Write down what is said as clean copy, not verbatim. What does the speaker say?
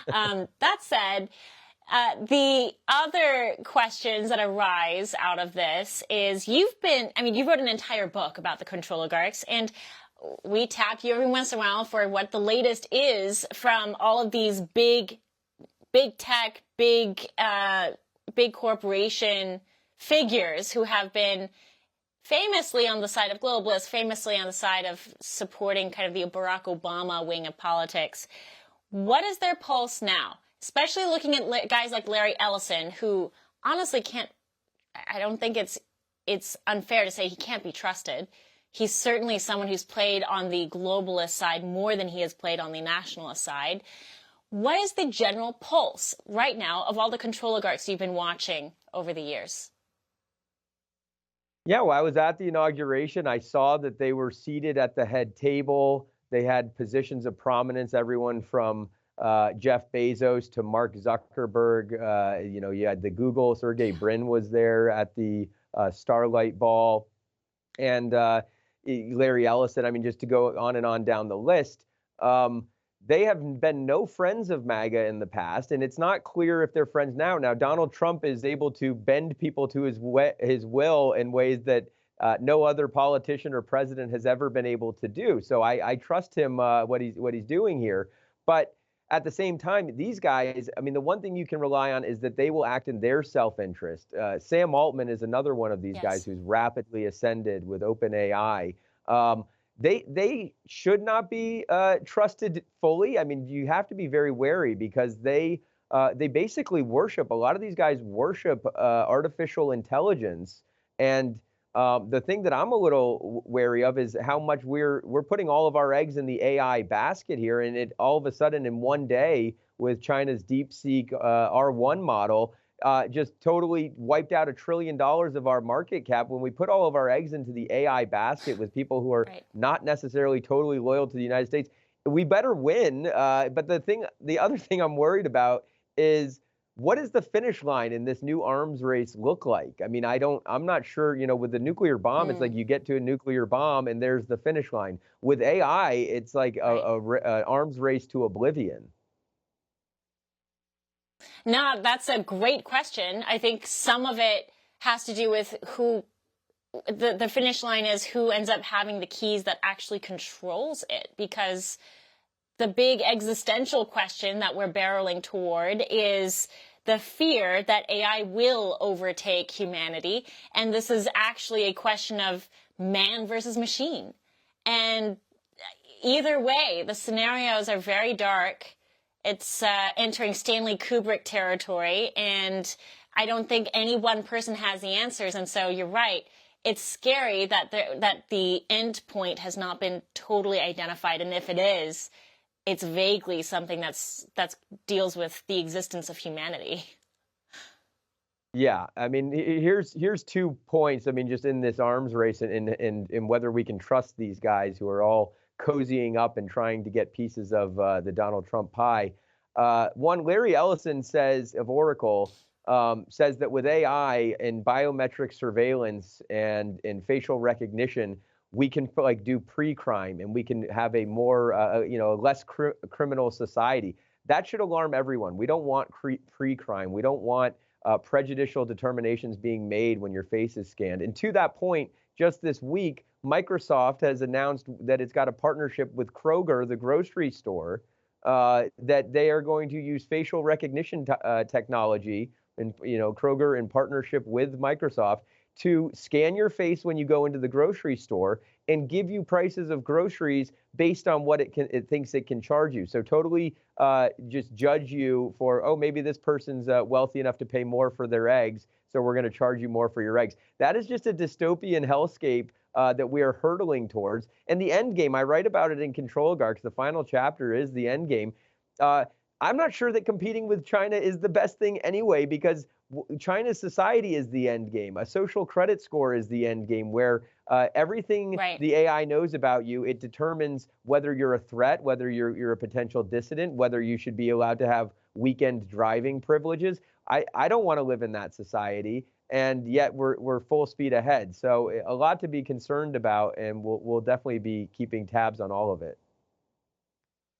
That said, the other questions that arise out of this is you wrote an entire book about the control oligarchs, and we tap you every once in a while for what the latest is from all of these big tech, big corporation figures who have been famously on the side of globalists, famously on the side of supporting kind of the Barack Obama wing of politics. What is their pulse now? Especially looking at guys like Larry Ellison, who honestly I don't think it's unfair to say he can't be trusted. He's certainly someone who's played on the globalist side more than he has played on the nationalist side. What is the general pulse right now of all the control oligarchs you've been watching over the years? Yeah, well, I was at the inauguration. I saw that they were seated at the head table. They had positions of prominence, everyone from Jeff Bezos to Mark Zuckerberg. You had the Google, Sergey Brin was there at the Starlight Ball. And Larry Ellison, I mean, just to go on and on down the list, they have been no friends of MAGA in the past, and it's not clear if they're friends now. Now, Donald Trump is able to bend people to his will in ways that no other politician or president has ever been able to do. So I trust him what he's doing here. But at the same time, these guys, I mean, the one thing you can rely on is that they will act in their self-interest. Sam Altman is another one of these guys who's rapidly ascended with OpenAI. They should not be trusted fully. I mean, you have to be very wary because they basically worship, a lot of these guys worship artificial intelligence. And the thing that I'm a little wary of is how much we're putting all of our eggs in the AI basket here. And it all of a sudden in one day with China's DeepSeek R1 model, just totally wiped out $1 trillion of our market cap. When we put all of our eggs into the AI basket with people who are not necessarily totally loyal to the United States, we better win. But the other thing I'm worried about is, what does the finish line in this new arms race look like? I mean, I'm not sure, with the nuclear bomb, it's like you get to a nuclear bomb and there's the finish line. With AI, it's like a arms race to oblivion. No, that's a great question. I think some of it has to do with who the finish line is, who ends up having the keys that actually controls it. Because the big existential question that we're barreling toward is the fear that AI will overtake humanity. And this is actually a question of man versus machine. And either way, the scenarios are very dark. It's entering Stanley Kubrick territory, and I don't think any one person has the answers. And so you're right. It's scary that the end point has not been totally identified. And if it is, it's vaguely something that deals with the existence of humanity. Yeah, I mean, here's 2 points. I mean, just in this arms race and whether we can trust these guys who are all cozying up and trying to get pieces of the Donald Trump pie. One, Larry Ellison says of Oracle, says that with AI and biometric surveillance and in facial recognition, we can do pre-crime and we can have a more, less criminal society. That should alarm everyone. We don't want pre-crime. We don't want prejudicial determinations being made when your face is scanned. And to that point, just this week, Microsoft has announced that it's got a partnership with Kroger, the grocery store, that they are going to use facial recognition technology, and Kroger in partnership with Microsoft, to scan your face when you go into the grocery store and give you prices of groceries based on what it thinks it can charge you. So totally just judge you for, maybe this person's wealthy enough to pay more for their eggs, so we're going to charge you more for your eggs. That is just a dystopian hellscape that we are hurtling towards. And the end game, I write about it in Control Oligarchs. The final chapter is the end game. I'm not sure that competing with China is the best thing anyway, because China's society is the end game. A social credit score is the end game, where everything the AI knows about you, it determines whether you're a threat, whether you're a potential dissident, whether you should be allowed to have weekend driving privileges. I don't want to live in that society, and yet we're full speed ahead. So a lot to be concerned about, and we'll definitely be keeping tabs on all of it.